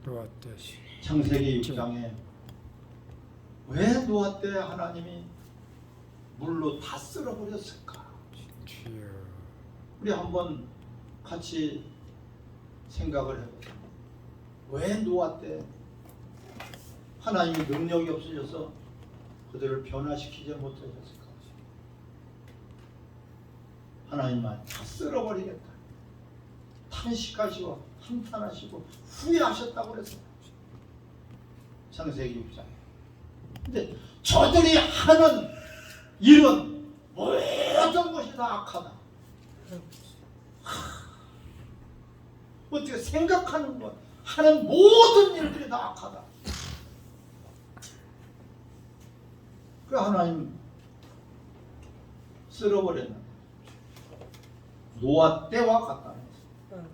노아 때 창세기 6장에 왜 노아 때 하나님이 물로 다 쓸어버렸을까? 주여. 우리 한번 같이 생각을 해보자. 왜 노아 때 하나님이 능력이 없어져서 그들을 변화시키지 못하셨을까? 하나님만 다 쓸어버리겠다. 탄식하시고 한탄하시고 후회하셨다고 그랬어요. 창세기 6장에. 근데 저들이 하는 일은 모든 것이 다 악하다. 어떻게 생각하는 것, 하는 모든 일들이 다 악하다. 그 하나님 쓸어버렸는데 노아 때와 같다는 거죠.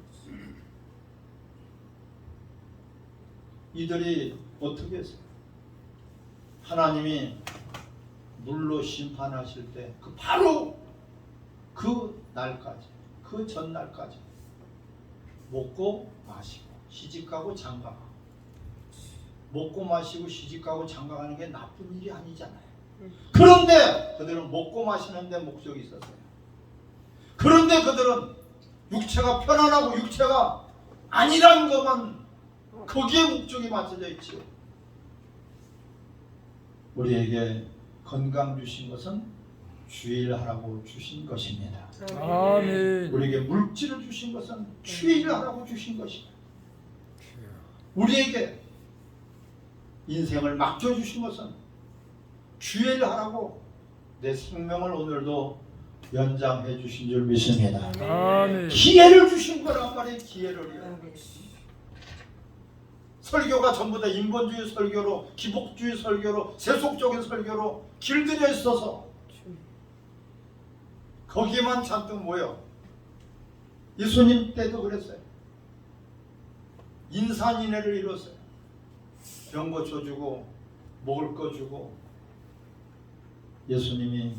이들이 어떻게 했어요? 하나님이 물로 심판하실 때 그 바로 그 날까지, 그 전날까지 먹고 마시고 시집가고 장가가고, 먹고 마시고 시집가고 장가가는 게 나쁜 일이 아니잖아요. 그런데 그들은 먹고 마시는 데 목적이 있었어요. 그런데 그들은 육체가 편안하고 육체가 아니라는 것만 거기에 목적이 맞춰져 있지요. 우리에게 건강 주신 것은 주일하라고 주신 것입니다. 아멘. 우리에게 물질을 주신 것은 주일하라고 주신 것입니다. 우리에게 인생을 맡겨주신 것은 주일하라고 내 생명을 오늘도 연장해 주신 줄 믿습니다. 아멘. 기회를 주신 거란 말이에요. 기회를요. 설교가 전부 다 인본주의 설교로, 기복주의 설교로, 세속적인 설교로 길들여 있어서 거기에만 잔뜩 모여. 예수님 때도 그랬어요. 인산인해를 이뤘어요. 병 고쳐주고 먹을 거 주고. 예수님이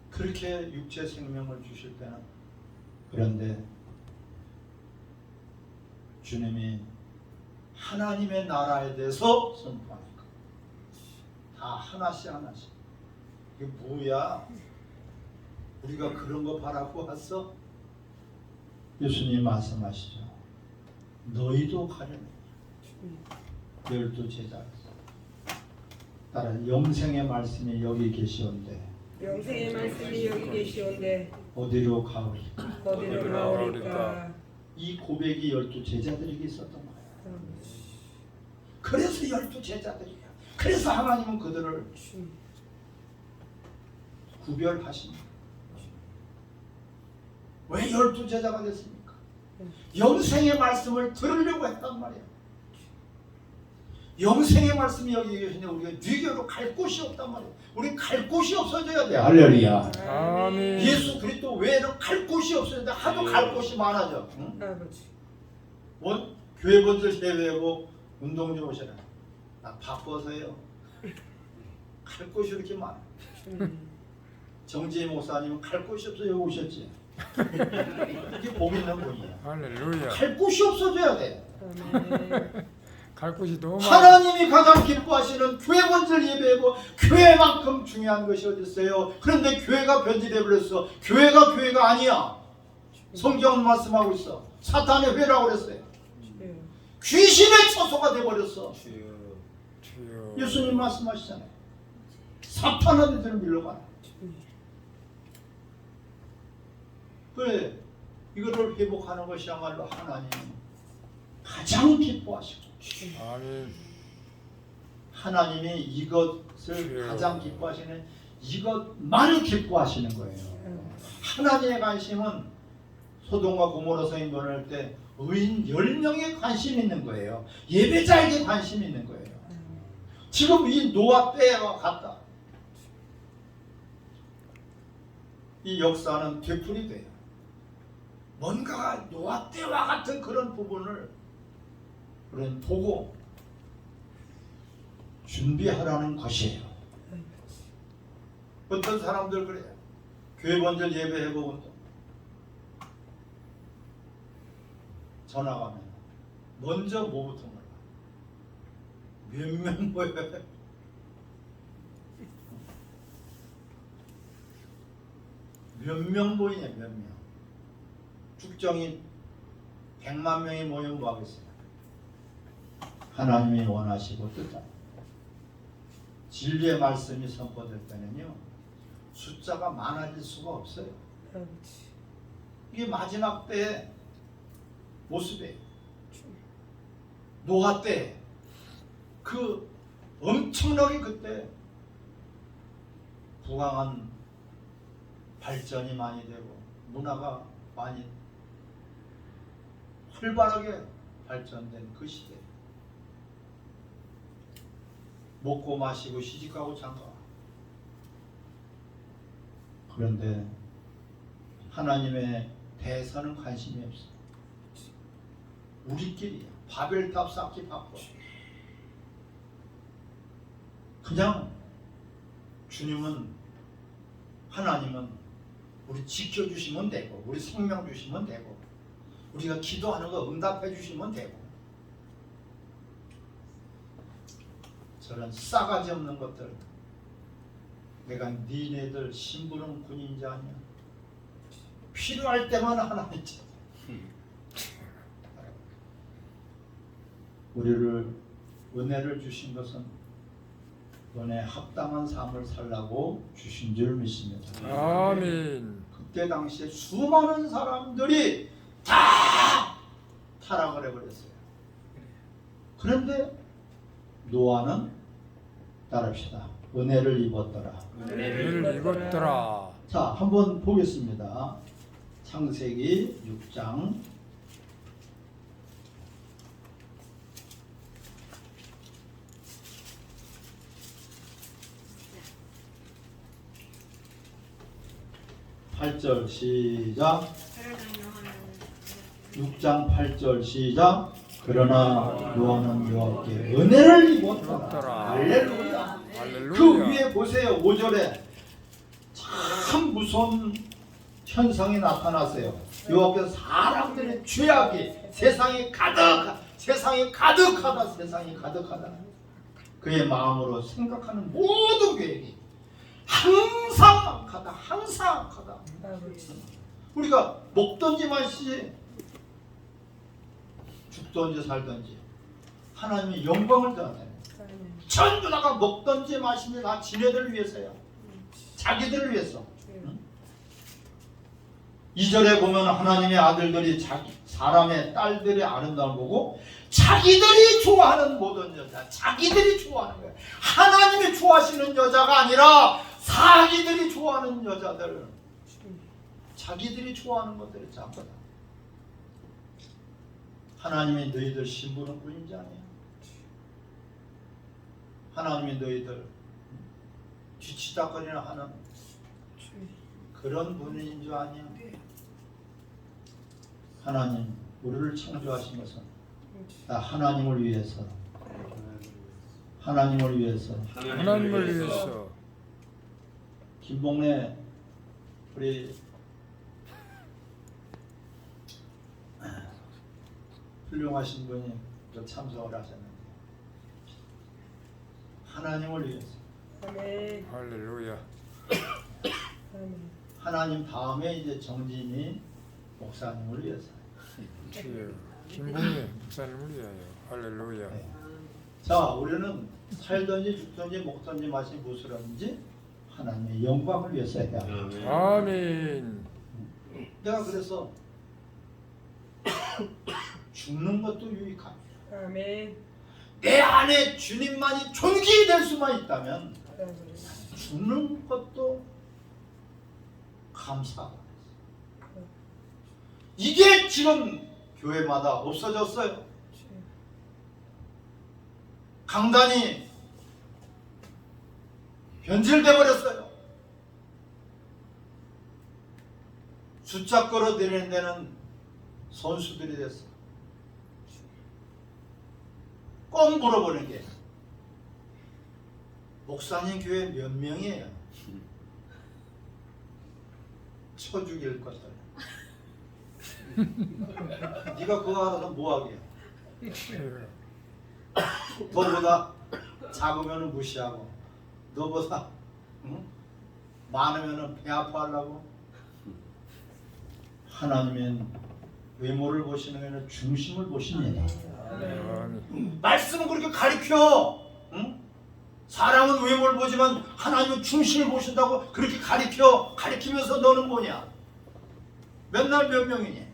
그렇게 육체 생명을 주실 때는, 그런데 주님이 하나님의 나라에 대해서 선포하니까 다 하나씩 하나씩. 이게 뭐야? 우리가 그런 거 바라고 왔어? 예수님 말씀하시죠. 너희도 가려면 12 제자. 따라 영생의 말씀이 여기 계시온데 영생의 말씀이 여기 계시온데 어디로 가오리까? 어디로 나오리까? 이 고백이 12 제자들에게 있었던 거예요. 그래서 12 제자들이야. 그래서 하나님은 그들을 구별하십니다. 왜 12 제자가 됐습니까? 영생의 말씀을 들으려고 했단 말이에요. 영생의 말씀이 여기 계시는데 우리가 뉘겨로 갈 곳이 없단 말이에요. 우리 갈 곳이 없어져야 돼. 할렐루야. 아멘. 예수 그리스도 외에는 갈 곳이 없어졌는데 하도 갈 곳이 많아져. 응? 교회 번들 제외하고 운동 좀 오셔라. 나 바빠서요. 갈 곳이 이렇게 많아. 정지희 목사님은 갈 곳이 없어 여기 오셨지. 이게 복 있는 분이야. 할렐루야. 갈 곳이 없어져야 돼. 갈 곳이 너무 많아. 하나님이 가장 기뻐하시는 교회 번들 예배고, 교회만큼 중요한 것이 어디 있어요? 그런데 교회가 변질해 버렸어. 교회가 아니야. 성경은 말씀하고 있어. 사탄의 회라고 그랬어요. 귀신의 처소가 돼 버렸어. 주여. 예수님 말씀하시잖아요. 사탄한테는 밀려가라. 그래, 이거를 회복하는 것이야말로 하나님 가장 기뻐하시고, 아멘. 하나님이 이것을 가장 기뻐하시는, 이것만을 기뻐하시는 거예요. 하나님의 관심은 소돔과 고모라 성인 변호할 때 의인 10명에 관심이 있는 거예요. 예배자에게 관심이 있는 거예요. 지금 이 노아 때와 같다. 이 역사는 되풀이 돼요. 뭔가가 노아 때와 같은 그런 부분을 우리는 보고 준비하라는 것이에요. 어떤 사람들 그래요. 교회 번절 예배해보고 전화가 오면 먼저 뭐부터 물어봐? 몇 명 모여요? 몇 명 모이냐 몇 명? 축정이 100만 명이 모이면 뭐 하겠어요? 하나님이 원하시고 뜻하는 진리의 말씀이 선포될 때는요 숫자가 많아질 수가 없어요. 아버지. 이게 마지막 때의 모습이에요. 노아 때 그 엄청나게 그때 부강한 발전이 많이 되고 문화가 많이 활발하게 발전된 그 시대. 먹고 마시고 시집가고 장가. 그런데 하나님의 대선은 관심이 없어. 우리끼리 바벨탑 쌓기 바빠. 그냥 주님은 하나님은 우리 지켜주시면 되고 우리 생명 주시면 되고 우리가 기도하는 거 응답해 주시면 되고 저런 싸가지 없는 것들 내가 니네들 심부름 군인지 아니야 필요할 때만 하나님 찾아 우리를 은혜를 주신 것은 은혜에 합당한 삶을 살라고 주신 줄 믿습니다. 아멘. 그때 당시에 수많은 사람들이 다 타락을 해버렸어요. 그런데 노아는 따릅시다. 은혜를 입었더라. 은혜를 입었더라. 자, 한번 보겠습니다. 창세기 6장 8절 시작. 6장 8절 시작. 그러나 노아는 여호와께 은혜를 입었더라. 할렐루야. 할렐루야. 그 위에 보세요. 5절에 참 무서운 현상이 나타났어요. 여호와께서 사람들의 죄악이 세상이 가득하다. 세상이 가득하다. 그의 마음으로 생각하는 모든 계획이 항상 악하다. 아버지. 우리가 먹든지 마시지 죽든지 살든지 하나님의 영광을 더하잖아요. 전부 다가 먹든지 마시든지 다 지네들을 위해서야. 자기들을 위해서. 응? 2절에 보면 하나님의 아들들이 사람의 딸들의 아름다움을 보고 자기들이 좋아하는 모든 여자, 자기들이 좋아하는 거야. 하나님이 좋아하시는 여자가 아니라 자기들이 좋아하는 여자들, 자기들이 좋아하는 것들이 전부 다. 하나님이 너희들 심부름 뿐인지 아니야. 하나님이 너희들 뒤치다거리나 하는 그런 분인 줄 아니야. 하나님 우리를 창조하신 것은 다 하나님을 위해서 하나님을 위해서 김봉래 우리 훌륭하신 분이 또 참석을 하셨는데 하나님을 위해서 아멘. 할렐루야. 아멘. 하나님 다음에 이제 정진이 목사님을 위해서. 주여. 김봉래 목사님을 위하여. 할렐루야. 네. 자, 우리는 살든지 죽든지 먹든지 마시 무엇을 하든지 하나님의 영광을 위해서 해야 합니다. 아멘. 내가 그래서 죽는 것도 유익합니다. 아멘. 내 안에 주님만이 존귀될 수만 있다면 아버지. 죽는 것도 감사하다. 이게 지금 교회마다 없어졌어요. 강단이 변질돼 버렸어요. 숫자 끌어들이는 데는 선수들이 됐어. 꼭 물어보는 게 목사님 교회 몇 명이에요? 쳐 죽일 것들. 네가 그거 알아서 뭐하게? 주여. 너보다 작으면 무시하고 너보다 많으면 배 아파하려고. 하나님은 외모를 보시는 게 아니라 중심을 보십니다. 아멘. 말씀은 그렇게 가리켜. 응? 사람은 외모를 보지만 하나님은 중심을 보신다고 그렇게 가리키면서 너는 뭐냐? 맨날 몇 명이니?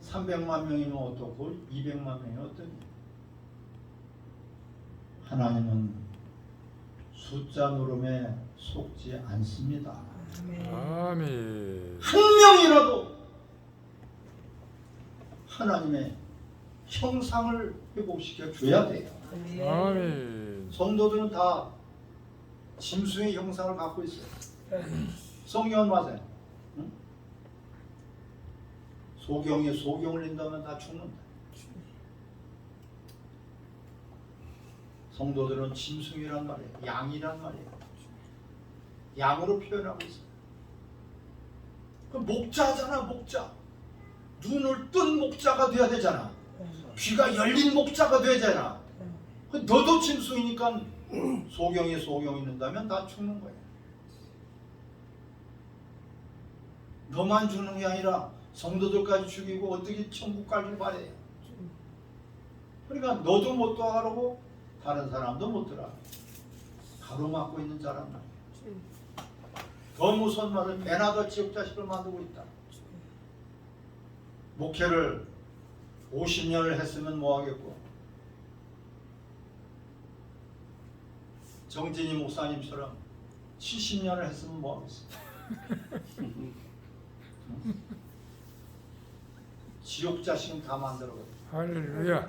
300만 명이면 어떻고 200만 명이 어떠니? 하나님은 숫자 노름에 속지 않습니다. 아멘. 한 명이라도 하나님의 형상을 회복시켜 줘야 돼요. 아멘. 성도들은 다 짐승의 형상을 갖고 있어요. 성경을 맞아요. 응? 소경에 소경을 린다면 다 죽는다. 성도들은 짐승이란 말이에요. 양이란 말이에요. 양으로 표현하고 있어요. 그 목자잖아, 목자. 눈을 뜬 목자가 돼야 되잖아. 귀가 열린 목자가 돼야 되잖아. 너도 짐승이니까 소경에 소경이 있는다면 다 죽는 거예요. 너만 죽는 게 아니라 성도들까지 죽이고 어떻게 천국 가길 바래요. 그러니까 너도 못 돌아가고 다른 사람도 못 들어가. 가로막고 있는 자란 말이에요. 더 무서운 말은 배나 더 지옥자식을 만들고 있다. 목회를 50년을 했으면 뭐하겠고, 정진희 목사님처럼 70년을 했으면 뭐하겠어. 지옥자식은 다 만들어버려. 할렐루야.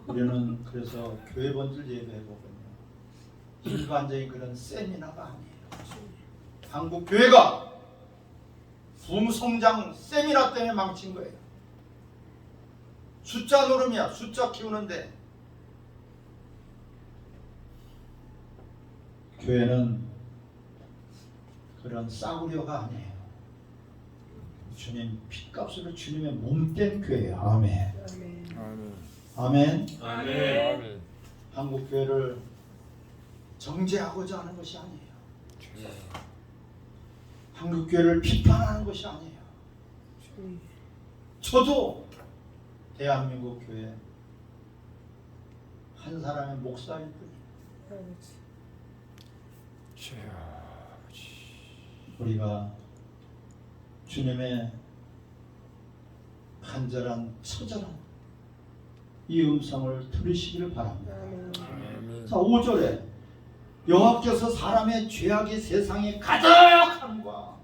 우리는 그래서 교회 번들 예배해보거든요. 일반적인 그런 세미나가 아니에요. 한국 교회가 붐성장 세미나 때문에 망친 거예요. 숫자 노름이야. 숫자 키우는데. 교회는 그런 싸구려가 아니에요. 주님 핏값으로 주님의 몸된 교회예요. 아멘. 아멘. 아멘. 아멘. 한국 교회를 정죄하고자 하는 것이 아니에요. 주여. 한국 교회를 비판하는 것이 아니에요. 저도 대한민국 교회 한 사람의 목사일 뿐이에요. 주여. 우리가 주님의 간절한 처절한 이 음성을 들으시기를 바랍니다. 아멘. 자, 5절에 여호와께서 사람의 죄악이 세상에 가득함과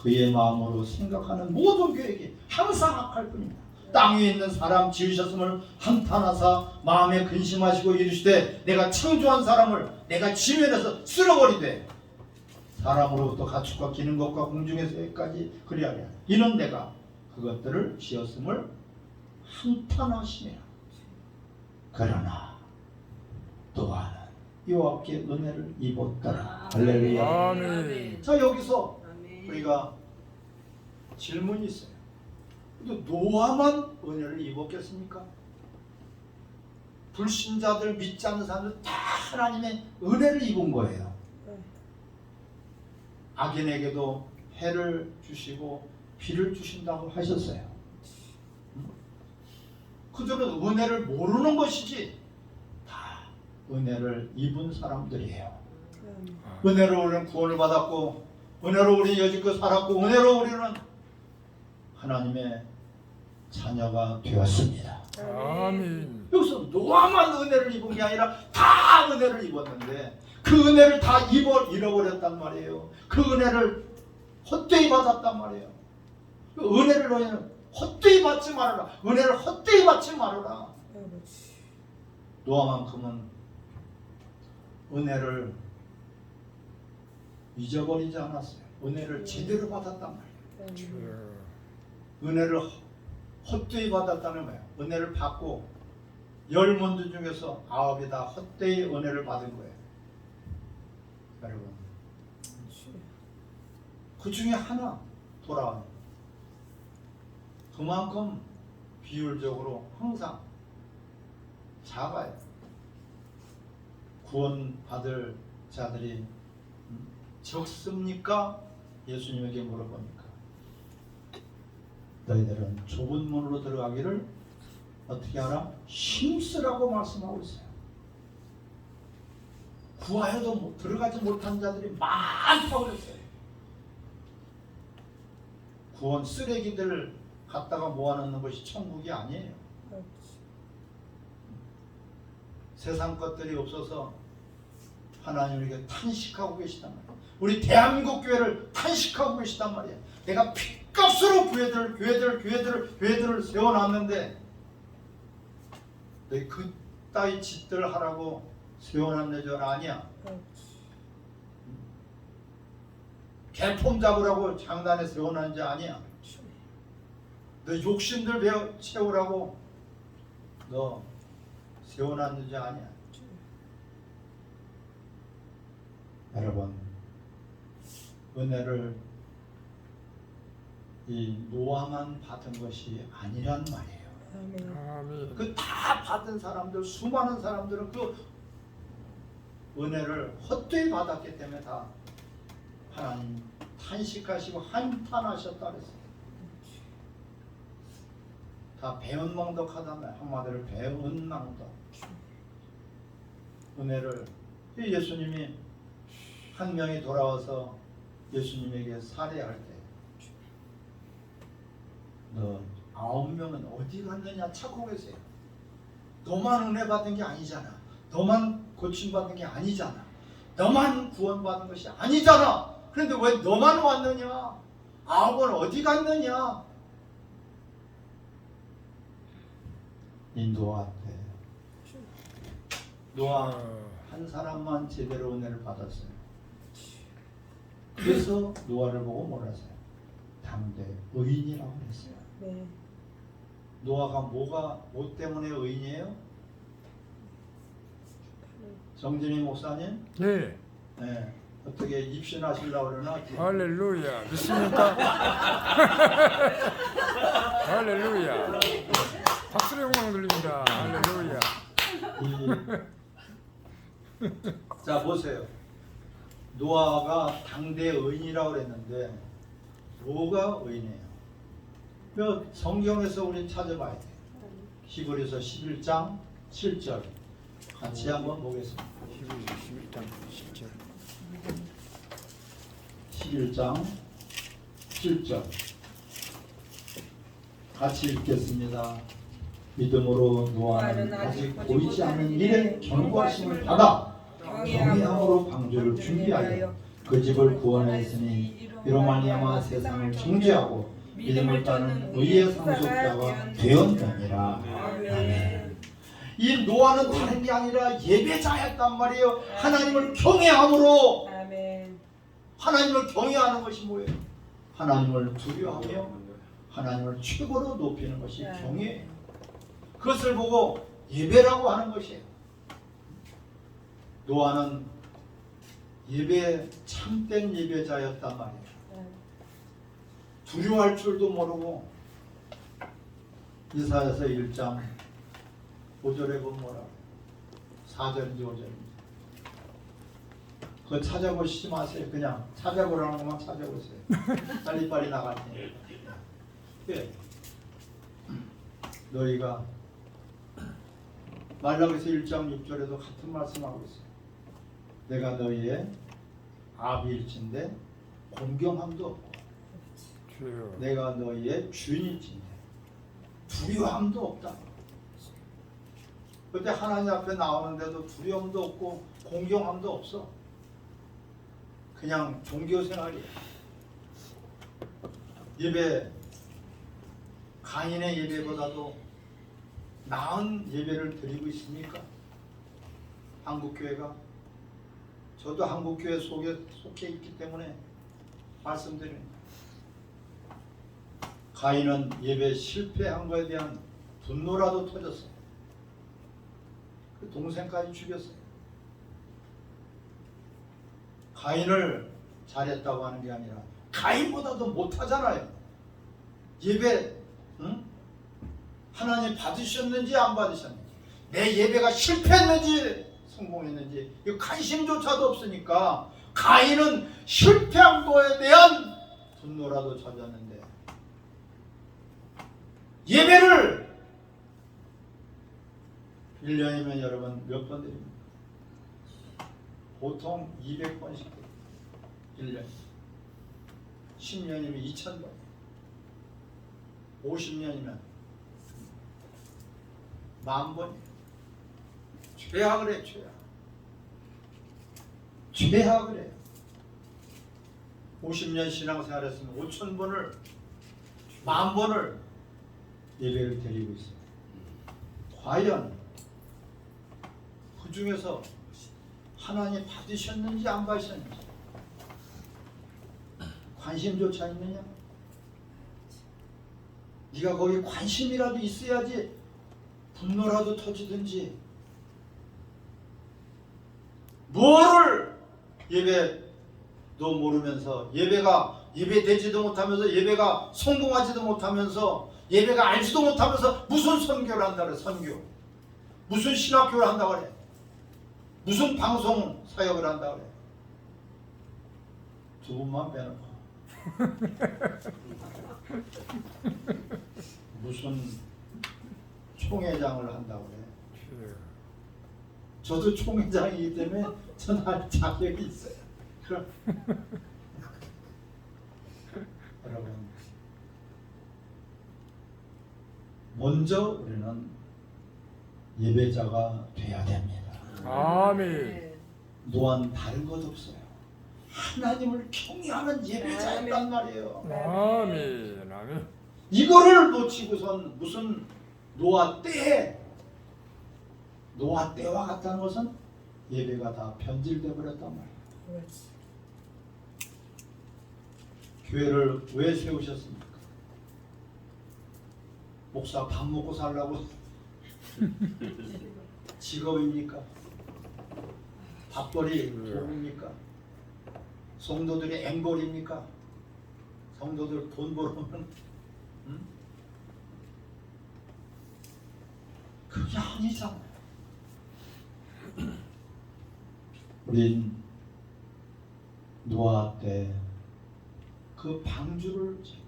그의 마음으로 생각하는 모든 계획이 항상 악할 뿐입니다. 땅 위에 있는 사람 지으셨음을 한탄하사 마음에 근심하시고 이르시되 내가 창조한 사람을 내가 지면에서 쓸어버리되 사람으로부터 가축과 기는 것과 공중에서까지 그리하랴. 이는 내가 그것들을 지었음을 한탄하시니라. 그러나 또한 여호와께 은혜를 입었더라. 할렐루야. 아멘. 자, 여기서 우리가 질문이 있어요. 근데 노아만 은혜를 입었겠습니까? 불신자들 믿지 않는 사람들 다 하나님의 은혜를 입은 거예요. 악인에게도 해를 주시고 비를 주신다고 하셨어요. 그들은 은혜를 모르는 것이지 다 은혜를 입은 사람들이에요. 은혜로 우리는 구원을 받았고, 은혜로 우리 여지껏 살았고, 은혜로 우리는 하나님의 자녀가 되었습니다. 아멘. 여기서 노아만 은혜를 입은 게 아니라 다 은혜를 입었는데 그 은혜를 다 잃어버렸단 말이에요. 그 은혜를 헛되이 받았단 말이에요. 그 은혜를 너희는 헛되이 받지 말아라. 은혜를 헛되이 받지 말아라. 노아만큼은 은혜를 잊어버리지 않았어요. 은혜를 제대로 받았단 말이에요. 주여. 은혜를 헛되이 받았다는 거예요. 은혜를 받고 10문제 중에서 9이 다 헛되이 은혜를 받은 거예요. 여러분, 그 중에 하나 돌아와요. 그만큼 비율적으로 항상 작아요. 구원받을 자들이 적습니까? 예수님에게 물어보니까 너희들은 좁은 문으로 들어가기를 어떻게 하라? 힘쓰라고 말씀하고 있어요. 구하여도 들어가지 못한 자들이 많다고 그랬어요. 구원 쓰레기들 갖다가 모아놓는 것이 천국이 아니에요. 세상 것들이 없어서 하나님에게 탄식하고 계시단 말이에요. 우리 대한민국 교회를 탄식하고 계시단 말이에요. 내가 핏값으로 교회들을 세워놨는데 너희 그따위 짓들 하라고 세워놨는 줄 아니야. 개폼 잡으라고 장단에 세워놨는 줄 아니야. 너 욕심들 채우라고 너 세워놨는 줄 아니야. 여러분, 은혜를 이 노아만 받은 것이 아니란 말이에요. 아멘. 그 다 받은 사람들, 수많은 사람들은 그 은혜를 헛되이 받았기 때문에 다 하나님 탄식하시고 한탄하셨다 그랬어요. 다 배은망덕하다면 한마디로 배은망덕. 은혜를 예수님이 한 명이 돌아와서 예수님에게 살해할 때 너 9명은 어디 갔느냐 찾고 계세요. 너만 은혜 받은 게 아니잖아. 너만 고침받은 게 아니잖아. 너만 구원받은 것이 아니잖아. 그런데 왜 너만 왔느냐? 9은 어디 갔느냐? 이 노아한테 노아 한 사람만 제대로 은혜를 받았어요. 그래서 노아를 보고 뭐라 했어요? 당대 의인이라고 했어요. 네. 노아가 뭐 때문에 의인이에요? 정진희 목사님? 네. 네. 어떻게 입신하시려고 그러나? 할렐루야. 믿습니까? 할렐루야. 박수의 영광 들립니다. 할렐루야. 자 보세요. 노아가 당대 의인이라고 그랬는데 뭐가 의인이에요? 성경에서 우리 찾아봐야 돼요. 히브리서 11장 7절 같이 한번 보겠습니다. 11장 10절. 11장 7절 같이 읽겠습니다. 믿음으로 노아는 아직 보이지 않는 일에 경고하심을 받아 경외함으로 방주를 준비하여 그 집을 구원하였으니 이로 말미암아 세상을 정죄하고 믿음을 따르는 의의 상속자가 되었느니라. 아멘. 이 노아는 다른 게 아니라 예배자였단 말이에요. 하나님을 경외함으로. 하나님을 경외하는 것이 뭐예요? 하나님을 두려워하며 하나님을 최고로 높이는 것이 경외예요. 그것을 보고 예배라고 하는 것이에요. 노아는 참된 예배자였단 말이에요. 두려워할 줄도 모르고 이사야서 1장 5절에 보면 뭐라고 4절인지 5절인지 그거 찾아보시지 마세요. 그냥 찾아보라는 것만 찾아보세요. 빨리빨리 나갈 테니까. 예. 너희가 말라기서 1장 6절에도 같은 말씀하고 있어요. 내가 너희의 아비일진데 공경함도 없고 주여. 내가 너희의 주인일진데 두려움도 없다. 그때 하나님 앞에 나오는데도 두려움도 없고 공경함도 없어. 그냥 종교생활이에요. 예배, 가인의 예배보다도 나은 예배를 드리고 있습니까? 한국교회가? 저도 한국교회 속해 있기 때문에 말씀드립니다. 가인은 예배 실패한 것에 대한 분노라도 터졌어요. 그 동생까지 죽였어요. 가인을 잘했다고 하는 게 아니라 가인보다도 못하잖아요. 예배 응? 하나님 받으셨는지 안 받으셨는지, 내 예배가 실패했는지 성공했는지 이 관심조차도 없으니까 가인은 실패한 거에 대한 분노라도 젖었는데, 예배를 1년이면 여러분 몇 번 드립니까? 보통 200번씩 드립니다. 1년. 10년이면 2000번. 50년이면 10,000번이에요. 죄악을 해, 죄악. 죄악을 해요. 50년 신앙생활 했으면 5,000번을 10,000번을 예배를 드리고 있어요. 과연 그 중에서 하나님 받으셨는지 안 받으셨는지 관심조차 있느냐? 네가 거기 관심이라도 있어야지 분노라도 터지든지, 뭐를 예배도 모르면서 예배되지도 못하면서 예배가 성공하지도 못하면서 예배가 알지도 못하면서 무슨 선교를 한다 그래. 선교 무슨 신학교를 한다 그래. 무슨 방송 사역을 한다 그래. 두 분만 빼놓고 무슨 총회장을 한다고 그래. 저도 총회장이기 때문에 저는 할 자격이 있어요. 그럼 여러분, 먼저 우리는 예배자가 돼야 됩니다. 아멘. 노아는 다른 것 없어요. 하나님을 경외하는 예배자였단 말이에요. 아멘. 아멘. 이거를 놓치고선 무슨 노아 때와 같다는 것은 예배가 다 변질되어 버렸단 말이에요. 그렇지. 교회를 왜 세우셨습니까? 목사 밥 먹고 살라고 직업입니까? 밥벌이 도구입니까? 성도들이 앵벌입니까? 성도들 돈 벌으면 그게 아니잖아요. 우린 노아 때 그 방주를 지었어요.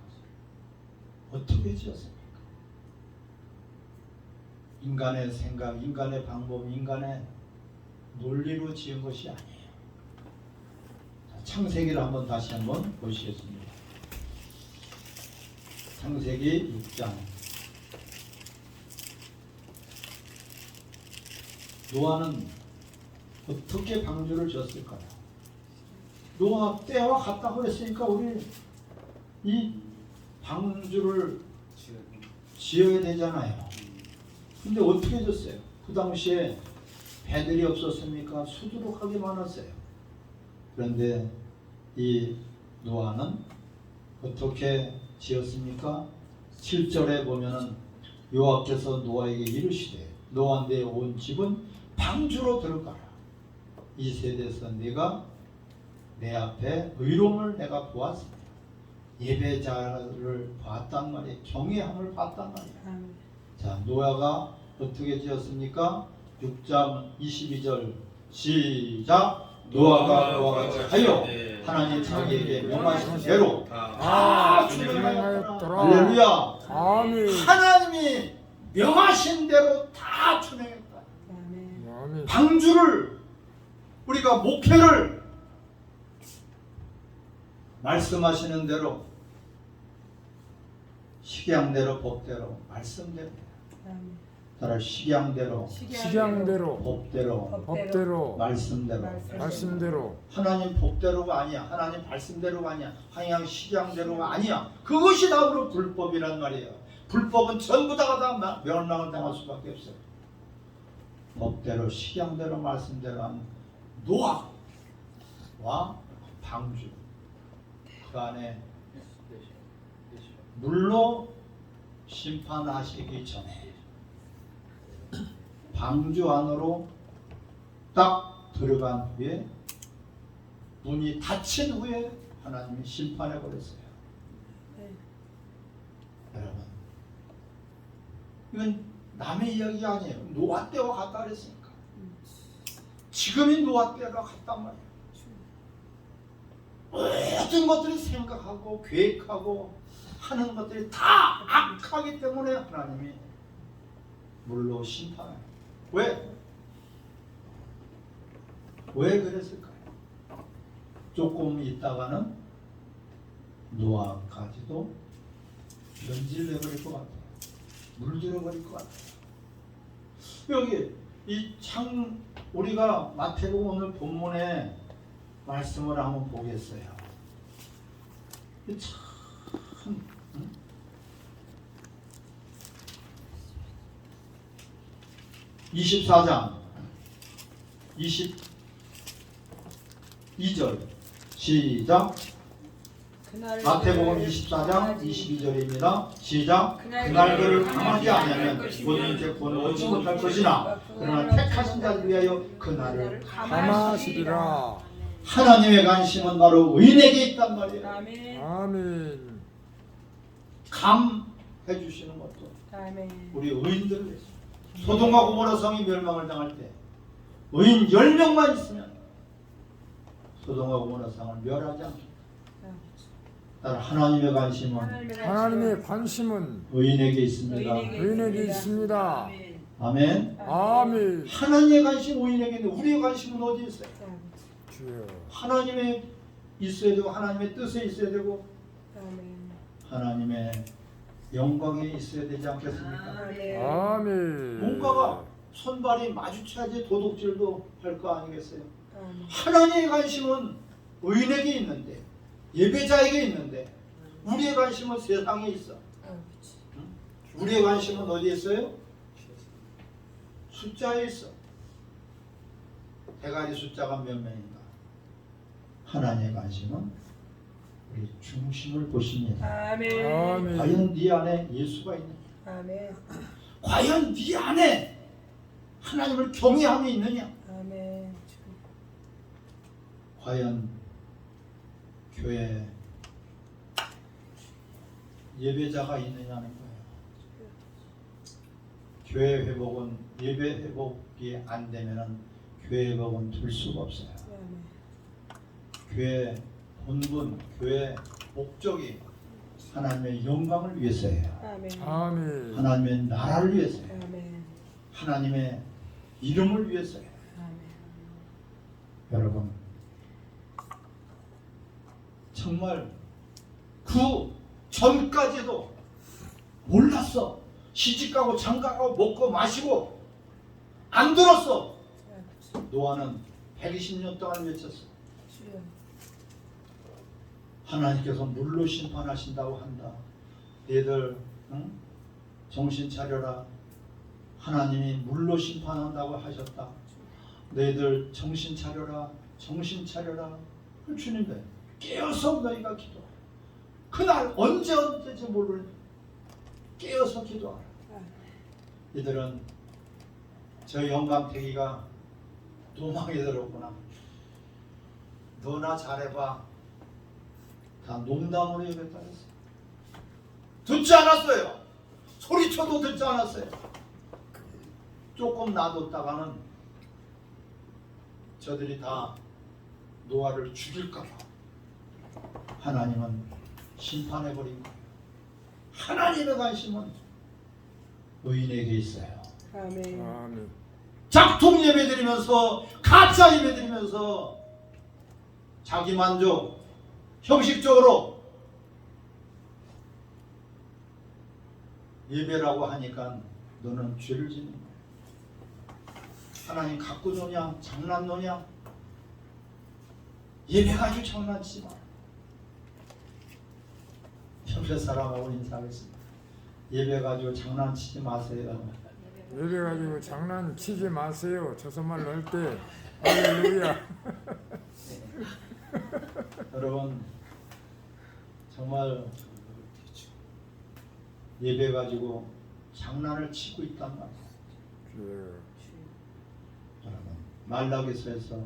어떻게 지었습니까? 인간의 생각, 인간의 방법, 인간의 논리로 지은 것이 아니에요. 창세기를 한번 다시 한번 보시겠습니다. 창세기 6장. 노아는 어떻게 방주를 지었을까요? 노아 때와 같다고 했으니까 우리 이 방주를 지어야 되잖아요. 근데 어떻게 지었어요? 그 당시에 배들이 없었습니까? 수두룩하게 많았어요. 그런데 이 노아는 어떻게 지었습니까? 7절에 보면은 여호와께서 노아에게 이르시되 노아인데 온 집은 방주로 들어가라. 이 세대에서 네가 내 앞에 의로움을 내가 보았습니다. 예배자를 봤단 말이에요. 경외함을 봤단 말이에요. 자, 노아가 어떻게 지었습니까? 6장 22절 시작. 노아가 하여 하나님 자기에게 명하신 대로 다 준행하였더라. 할렐루야. 아멘. 하나님이 명하신 대로 다 준행했다. 아멘. 방주를 우리가 목회를 말씀하시는 대로 식양대로 법대로 말씀대로 따라 식양대로 식양대로 법대로 말씀대로 하나님 법대로가 아니야. 하나님 말씀대로가 아니야. 하나님 식양대로가 아니야. 그것이 다으로 불법이란 말이에요. 불법은 전부 다가 다 멸망을 당할 수밖에 없어요. 법대로 식양대로 말씀대로 한 노아와 방주, 그 안에 물로 심판하시기 전에 방주 안으로 딱 들어간 후에 문이 닫힌 후에 하나님이 심판해 버렸어요. 네. 여러분, 이건 남의 이야기가 아니에요. 노아 때와 같다 그랬으니까. 지금이 노아 때가 같단 말이에요. 모든 것들이 생각하고 계획하고 하는 것들이 다 악하기 때문에 하나님이 물로 심판해요. 왜? 왜 그랬을까요? 조금 있다가는 노아까지도 변질 내버릴 것 같아요. 물들어 버릴 것 같아요. 여기 우리가 마태복음 오늘 본문에 말씀을 한번 보겠어요. 참, 24장 22절 시작. 마태복음 24장 22절입니다. 시작. 그날 그를 당하지 아니하면 모든 죄권을 얻지 못할 것이나 그러나 택하신 자를 위하여 그날을 감하시리라. 하나님의 관심은 바로 의인에게 있단 말이에요. 아멘. 아멘. 감해 주시는 것도 아멘. 우리 의인들을 위해서. 소돔과 고모라 성이 멸망을 당할 때 의인 10명만 있으면 소돔과 고모라 성을 멸하지 않겠다. 따라 하나님의 관심은 의인에게 있습니다. 의인에게 있습니다. 아멘. 아멘. 하나님의 관심 의인에게 있는데 우리의 관심은 어디에 있어요? 주여. 하나님의 있어야 되고 하나님의 뜻에 있어야 되고 아멘. 하나님의 영광에 있어야 되지 않겠습니까? 아멘. 뭔가가 손발이 마주쳐야지 도둑질도 할 거 아니겠어요? 아멘. 하나님의 관심은 의인에게 있는데 예배자에게 있는데 우리의 관심은 세상에 있어. 우리의 관심은 어디에 있어요? 숫자에 있어. 대가리 숫자가 몇 명인가? 하나님의 관심은 우리 중심을 보십니다. 아멘. 아멘. 과연 네 안에 예수가 있느냐? 아멘. 과연 네 안에 하나님을 경외함이 있느냐? 아멘. 과연 교회 예배자가 있느냐는 거예요. 교회 회복은 예배 회복이 안 되면은 교회 회복은 될 수가 없어요. 아멘. 교회 본분, 교회 목적이 하나님의 영광을 위해서예요. 아멘. 아멘. 하나님의 나라를 위해서예요. 아멘. 하나님의 이름을 위해서예요. 아멘. 여러분, 정말 그 전까지도 몰랐어. 시집가고 장가가고 먹고 마시고 안 들었어. 노아는 120년 동안 외쳤어. 주여. 하나님께서 물로 심판하신다고 한다. 너희들 정신 차려라. 하나님이 물로 심판한다고 하셨다. 너희들 정신 차려라. 정신 차려라. 주님들 깨어서 너희가 기도하라. 그날 언제인지 모르는 깨어서 기도하라. 이들은 저 영감태기가 도망에 들었구나. 너나 잘해봐. 다 농담으로 얘기했다 했어. 듣지 않았어요. 소리쳐도 듣지 않았어요. 조금 놔뒀다가는 저들이 다 노아를 죽일까봐 하나님은 심판해버린 거예요. 하나님의 관심은 의인에게 있어요. 아멘. 아멘. 작통 예배드리면서 가짜 예배드리면서 자기 만족 형식적으로 예배라고 하니까 너는 죄를 짓는 거야. 하나님 갖고 노냐? 장난 노냐? 예배 가지고 장난치지 마. 옆에 사람하고 인사하겠습니다. 예배 가지고 장난치지 마세요. 예배 가지고 장난치지 마세요. 저선말 넣을 때 할렐루야. 여러분 정말 예배 가지고 장난을 치고 있단 말이에요. 주여. 여러분 말라기서에서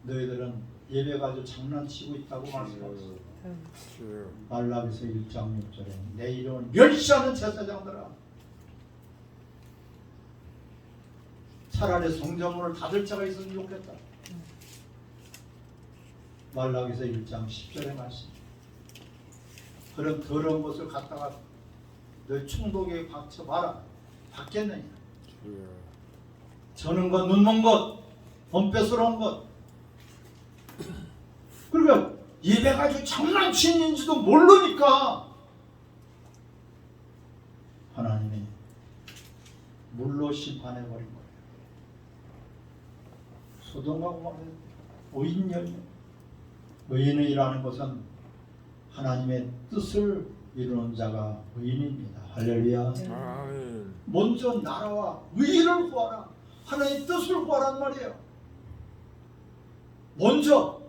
너희들은 예배가 아주 장난치고 있다고 말씀하셨어요. 주여. 말라기서 1장 6절에 내 이름을 멸시하는 제사장들아, 차라리 성전문을 닫을 자가 있으면 좋겠다. 말라기서 1장 10절의 말씀. 그런 더러운 것을 갖다가 너희 충독에 박쳐봐라. 받겠느냐. 주여. 저는 것, 눈먼 것, 범패스러운 것. 그러니까 예배가 아주 장난친인지도 모르니까 하나님이 물로 심판해버린 거예요. 소돔과 고모라의 오인 열매. 의인이라는 것은 하나님의 뜻을 이루는 자가 의인입니다. 할렐루야. 아멘. 먼저 나라와 의를 구하라. 하나님의 뜻을 구하란 말이에요. 먼저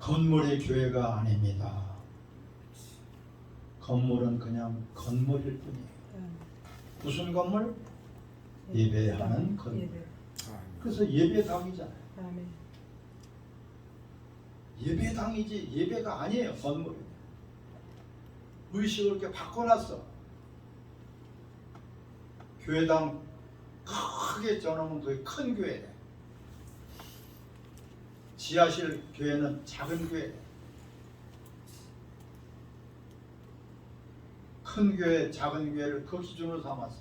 건물의 교회가 아닙니다. 건물은 그냥 건물일 뿐이에요. 무슨 건물? 예배하는 건물. 예배. 그래서 예배당이잖아요. 아멘. 예배당이지 예배가 아니에요. 건물이. 의식을 이렇게 바꿔놨어. 교회당 크게 져놓으면 그게 큰 교회래. 지하실 교회는 작은 교회. 큰 교회, 작은 교회를 그 기준으로 삼았어.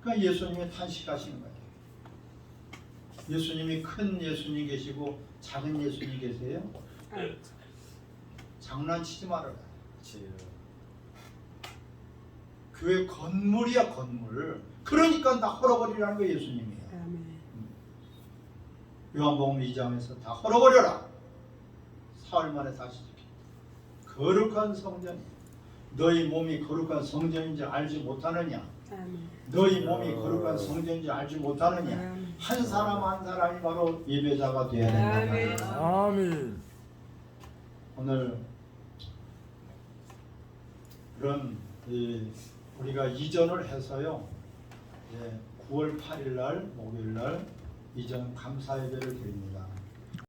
그러니까 예수님이 탄식하시는 거예요. 예수님이 큰 예수님 계시고 작은 예수님 계세요? 장난치지 말아라. 교회 건물이야 건물. 그러니까 다 헐어버리라는 거예요. 예수님이에요. 아멘. 요한복음 2장에서 다 헐어버려라. 사흘 만에 다시 지키. 거룩한 성전이 너희 몸이 거룩한 성전인지 알지 못하느냐. 아멘. 너희 몸이 거룩한 성전인지 알지 못하느냐. 아멘. 한 사람 한 사람이 바로 예배자가 되어야 된다. 아멘. 아멘. 오늘 그런 우리가 이전을 해서요. 9월 8일 날 목요일 날 이전 감사 예배를 드립니다.